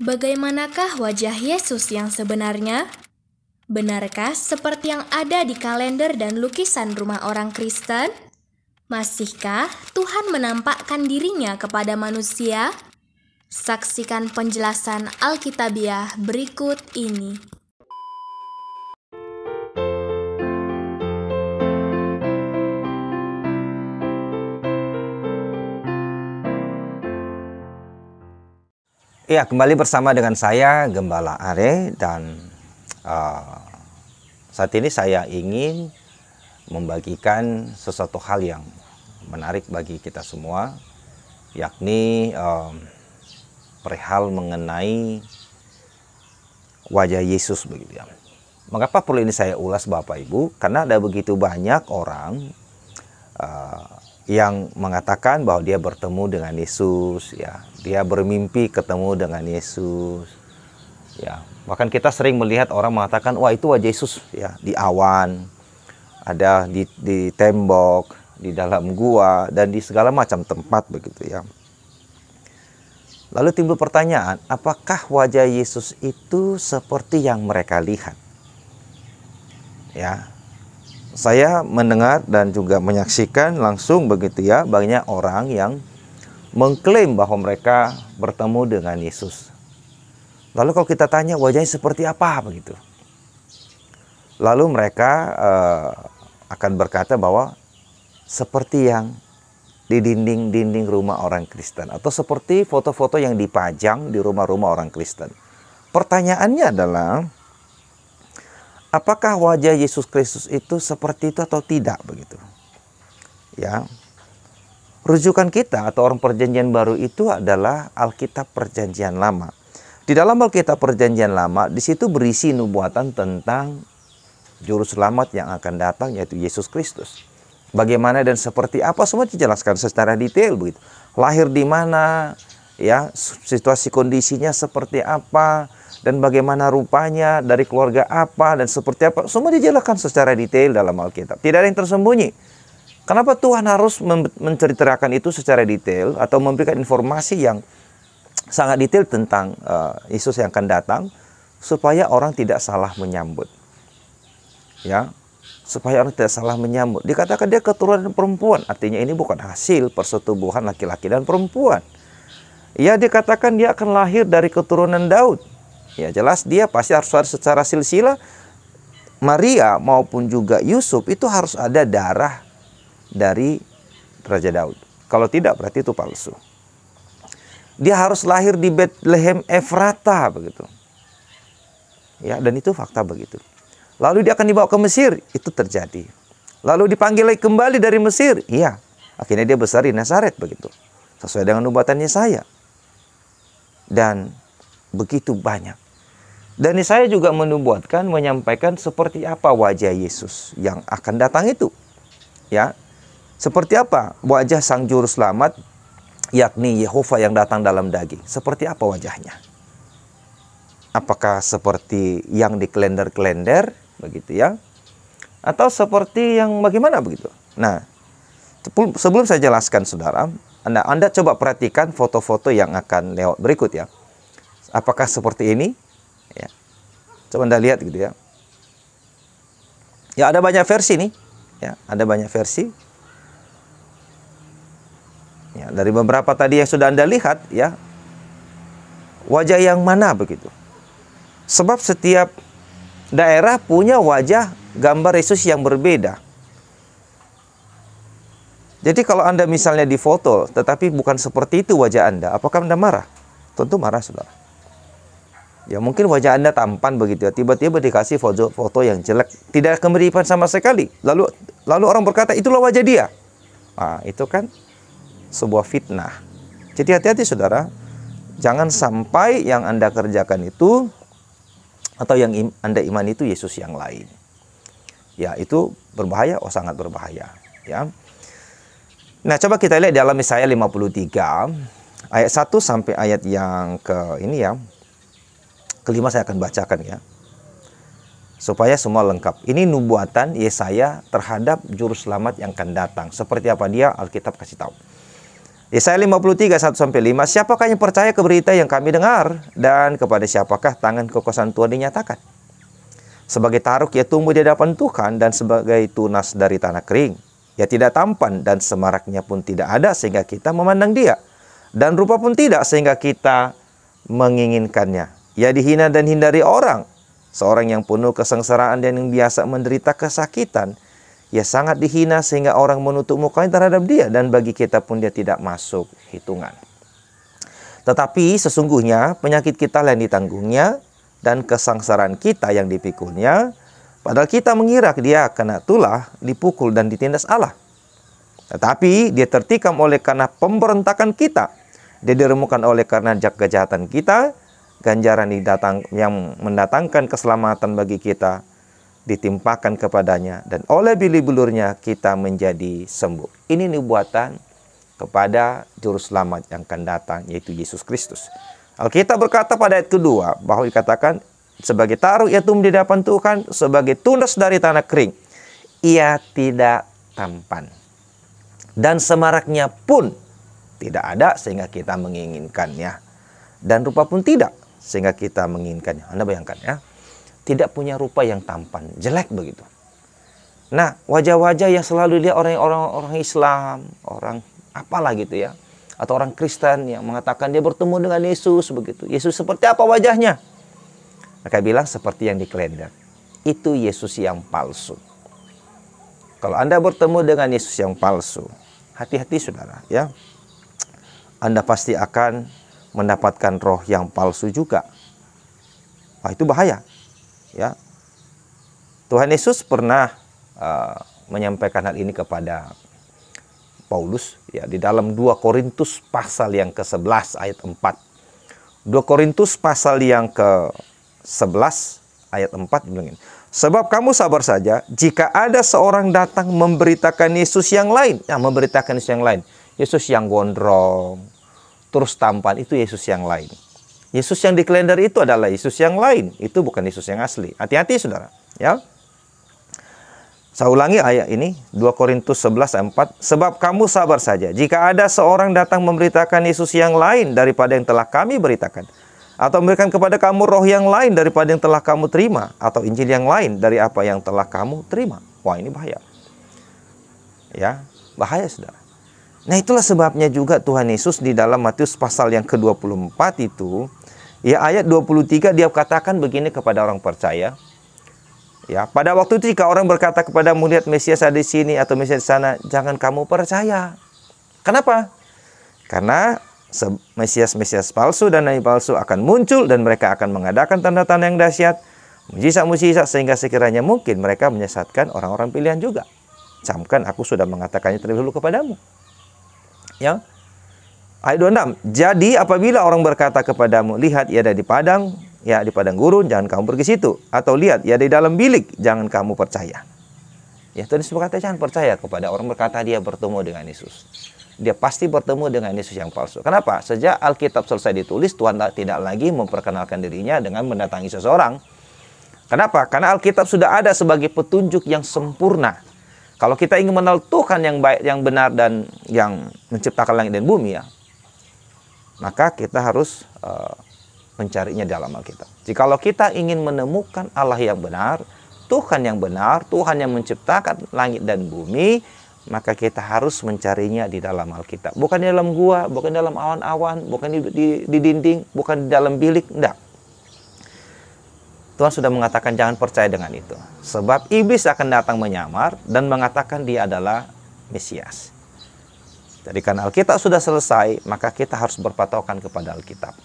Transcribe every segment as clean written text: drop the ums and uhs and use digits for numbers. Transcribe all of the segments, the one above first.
Bagaimanakah wajah Yesus yang sebenarnya? Benarkah seperti yang ada di kalender dan lukisan rumah orang Kristen? Masihkah Tuhan menampakkan dirinya kepada manusia? Saksikan penjelasan Alkitabiah berikut ini. Ya, kembali bersama dengan saya Gembala Are, dan saat ini saya ingin membagikan sesuatu hal yang menarik bagi kita semua, yakni perihal mengenai wajah Yesus begitu ya. Mengapa perlu ini saya ulas Bapak Ibu? Karena ada begitu banyak orang yang mengatakan bahwa dia bertemu dengan Yesus, ya, dia bermimpi ketemu dengan Yesus, ya. Bahkan kita sering melihat orang mengatakan, wah itu wajah Yesus, ya, di awan, ada di tembok, di dalam gua, dan di segala macam tempat begitu ya. Lalu timbul pertanyaan, apakah wajah Yesus itu seperti yang mereka lihat? Ya. Saya mendengar dan juga menyaksikan langsung begitu ya, banyak orang yang mengklaim bahwa mereka bertemu dengan Yesus. Lalu kalau kita tanya wajahnya seperti apa begitu, lalu mereka akan berkata bahwa seperti yang di dinding-dinding rumah orang Kristen, atau seperti foto-foto yang dipajang di rumah-rumah orang Kristen. Pertanyaannya adalah, apakah wajah Yesus Kristus itu seperti itu atau tidak begitu? Ya. Rujukan kita atau orang Perjanjian Baru itu adalah Alkitab Perjanjian Lama. Di dalam Alkitab Perjanjian Lama, di situ berisi nubuatan tentang juru selamat yang akan datang, yaitu Yesus Kristus. Bagaimana dan seperti apa semua dijelaskan secara detail begitu. Lahir di mana, ya, situasi kondisinya seperti apa, dan bagaimana rupanya, dari keluarga apa, dan seperti apa. Semua dijelaskan secara detail dalam Alkitab. Tidak ada yang tersembunyi. Kenapa Tuhan harus menceritakan itu secara detail atau memberikan informasi yang sangat detail tentang Yesus yang akan datang? Supaya orang tidak salah menyambut. Ya, supaya orang tidak salah menyambut. Dikatakan dia keturunan perempuan. Artinya ini bukan hasil persetubuhan laki-laki dan perempuan. Ya, dikatakan dia akan lahir dari keturunan Daud. Ya, jelas dia pasti harus ada secara silsilah. Maria maupun juga Yusuf itu harus ada darah dari Raja Daud. Kalau tidak berarti itu palsu. Dia harus lahir di Bethlehem Efrata begitu. Ya, dan itu fakta begitu. Lalu dia akan dibawa ke Mesir, itu terjadi. Lalu dipanggil lagi kembali dari Mesir. Iya, akhirnya dia besar di Nazaret begitu. Sesuai dengan nubuatannya saya. Dan begitu banyak. Dan saya juga menubuatkan, menyampaikan seperti apa wajah Yesus yang akan datang itu. Ya, seperti apa wajah Sang Juru Selamat, yakni Yehova yang datang dalam daging. Seperti apa wajahnya? Apakah seperti yang di kalender-kalender, begitu ya? Atau seperti yang bagaimana begitu? Nah, sebelum saya jelaskan saudara, Anda coba perhatikan foto-foto yang akan lewat berikut ya. Apakah seperti ini? Ya. Coba Anda lihat gitu ya. Ya, ada banyak versi nih. Ya, ada banyak versi. Ya, dari beberapa tadi yang sudah Anda lihat ya. Wajah yang mana begitu? Sebab setiap daerah punya wajah gambar Yesus yang berbeda. Jadi kalau Anda misalnya difoto tetapi bukan seperti itu wajah Anda, apakah Anda marah? Tentu marah saudara. Ya, mungkin wajah Anda tampan begitu ya, tiba-tiba dikasih foto yang jelek, tidak kemiripan sama sekali. Lalu orang berkata, itulah wajah dia. Nah, itu kan sebuah fitnah. Jadi hati-hati saudara, jangan sampai yang Anda kerjakan itu atau yang Anda iman itu Yesus yang lain. Ya, itu berbahaya, sangat berbahaya. Ya. Nah, coba kita lihat dalam Yesaya 53 ayat 1 sampai ayat yang ke ini ya. Kelima saya akan bacakan ya. Supaya semua lengkap. Ini nubuatan Yesaya terhadap juru selamat yang akan datang. Seperti apa dia, Alkitab kasih tahu. Yesaya 53, 1-5, siapakah yang percaya ke berita yang kami dengar? Dan kepada siapakah tangan kekuasaan Tuhan dinyatakan? Sebagai taruk ia tumbuh di hadapan Tuhan, dan sebagai tunas dari tanah kering. Ia tidak tampan, dan semaraknya pun tidak ada sehingga kita memandang dia. Dan rupa pun tidak sehingga kita menginginkannya. Ia dihina dan hindari orang. Seorang yang penuh kesengsaraan dan yang biasa menderita kesakitan. Ia sangat dihina sehingga orang menutup mukanya terhadap dia, dan bagi kita pun dia tidak masuk hitungan. Tetapi sesungguhnya penyakit kita yang ditanggungnya dan kesengsaraan kita yang dipikulnya, padahal kita mengira dia kena tulah, dipukul dan ditindas Allah. Tetapi dia tertikam oleh karena pemberontakan kita, dia diremukkan oleh karena kejahatan kita, ganjaran yang mendatangkan keselamatan bagi kita ditimpakan kepadanya, dan oleh bili-bulurnya kita menjadi sembuh. Ini nubuatan kepada juru selamat yang akan datang, yaitu Yesus Kristus. Alkitab berkata pada ayat kedua bahwa dikatakan sebagai taruh ia tumbuh di hadapan Tuhan, sebagai tunas dari tanah kering. Ia tidak tampan, dan semaraknya pun tidak ada sehingga kita menginginkannya, dan rupa pun tidak sehingga kita menginginkannya. Anda bayangkan ya, tidak punya rupa yang tampan, jelek begitu. Nah, wajah-wajah yang selalu lihat orang Islam, orang apalah gitu ya, atau orang Kristen yang mengatakan dia bertemu dengan Yesus begitu. Yesus seperti apa wajahnya? Mereka bilang seperti yang di kalender. Itu Yesus yang palsu. Kalau Anda bertemu dengan Yesus yang palsu, hati-hati saudara ya. Anda pasti akan mendapatkan roh yang palsu juga. Wah, itu bahaya. Ya, Tuhan Yesus pernah menyampaikan hal ini kepada Paulus ya, di dalam 2 Korintus pasal yang ke-11 ayat 4. 2 Korintus pasal yang ke-11 ayat 4 bilang ini, sebab kamu sabar saja jika ada seorang datang memberitakan Yesus yang lain. Ya, memberitakan Yesus yang lain. Yesus yang gondrong, terus tampan, itu Yesus yang lain. Yesus yang di kalender itu adalah Yesus yang lain. Itu bukan Yesus yang asli. Hati-hati saudara. Ya. Saya ulangi ayat ini. 2 Korintus 11 ayat 4. Sebab kamu sabar saja. Jika ada seorang datang memberitakan Yesus yang lain daripada yang telah kami beritakan. Atau memberikan kepada kamu roh yang lain daripada yang telah kamu terima. Atau Injil yang lain dari apa yang telah kamu terima. Wah, ini bahaya. Ya, bahaya saudara. Nah, itulah sebabnya juga Tuhan Yesus di dalam Matius pasal yang ke-24 itu, ya ayat 23 dia katakan begini kepada orang percaya. Ya, pada waktu itu jika orang berkata kepadamu, lihat Mesias ada di sini atau Mesias di sana, jangan kamu percaya. Kenapa? Karena Mesias palsu dan nabi palsu akan muncul dan mereka akan mengadakan tanda-tanda yang dahsyat, mujizat-mujizat sehingga sekiranya mungkin mereka menyesatkan orang-orang pilihan juga. Camkan aku sudah mengatakannya terlebih dahulu kepadamu. Ya. Ayat 26. Jadi apabila orang berkata kepadamu, lihat ia ada di padang, ya di padang gurun, jangan kamu pergi situ. Atau lihat ia ada di dalam bilik, jangan kamu percaya. Ya, Tuhan Yesus berkata jangan percaya kepada orang berkata dia bertemu dengan Yesus. Dia pasti bertemu dengan Yesus yang palsu. Kenapa? Sejak Alkitab selesai ditulis, Tuhan tidak lagi memperkenalkan dirinya dengan mendatangi seseorang. Kenapa? Karena Alkitab sudah ada sebagai petunjuk yang sempurna. Kalau kita ingin mengenal Tuhan yang baik, yang benar, dan yang menciptakan langit dan bumi, ya, maka kita harus mencarinya dalam Alkitab. Jikalau kita ingin menemukan Allah yang benar, Tuhan yang benar, Tuhan yang menciptakan langit dan bumi, maka kita harus mencarinya di dalam Alkitab. Bukan di dalam gua, bukan di dalam awan-awan, bukan di dinding, bukan di dalam bilik, enggak. Tuhan sudah mengatakan jangan percaya dengan itu. Sebab iblis akan datang menyamar dan mengatakan dia adalah Mesias. Jadi karena Alkitab sudah selesai, maka kita harus berpatokan kepada Alkitab.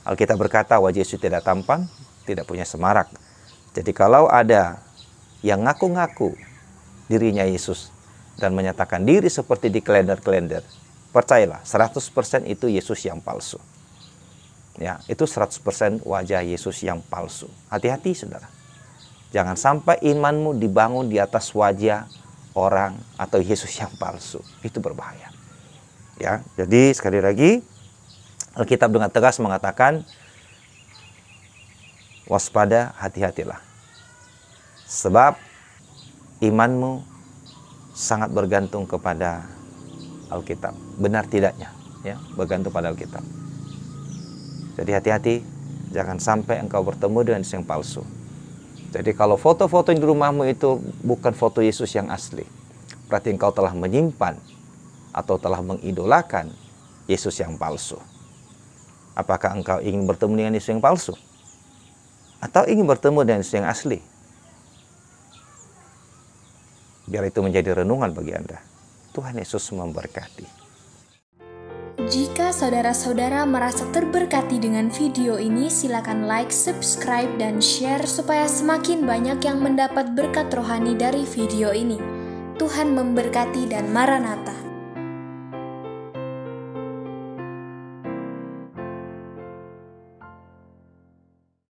Alkitab berkata wajah Yesus tidak tampan, tidak punya semarak. Jadi kalau ada yang ngaku-ngaku dirinya Yesus dan menyatakan diri seperti di kalender-kalender, percayalah 100% itu Yesus yang palsu. Ya, itu 100% wajah Yesus yang palsu. Hati-hati saudara. Jangan sampai imanmu dibangun di atas wajah orang atau Yesus yang palsu. Itu berbahaya. Ya, jadi sekali lagi Alkitab dengan tegas mengatakan waspada, hati-hatilah. Sebab imanmu sangat bergantung kepada Alkitab. Benar tidaknya, ya, bergantung pada Alkitab. Jadi hati-hati, jangan sampai engkau bertemu dengan Yesus yang palsu. Jadi kalau foto-foto di rumahmu itu bukan foto Yesus yang asli, berarti engkau telah menyimpan atau telah mengidolakan Yesus yang palsu. Apakah engkau ingin bertemu dengan Yesus yang palsu? Atau ingin bertemu dengan Yesus yang asli? Biar itu menjadi renungan bagi Anda. Tuhan Yesus memberkati. Jika saudara-saudara merasa terberkati dengan video ini, silakan like, subscribe, dan share supaya semakin banyak yang mendapat berkat rohani dari video ini. Tuhan memberkati dan Maranatha.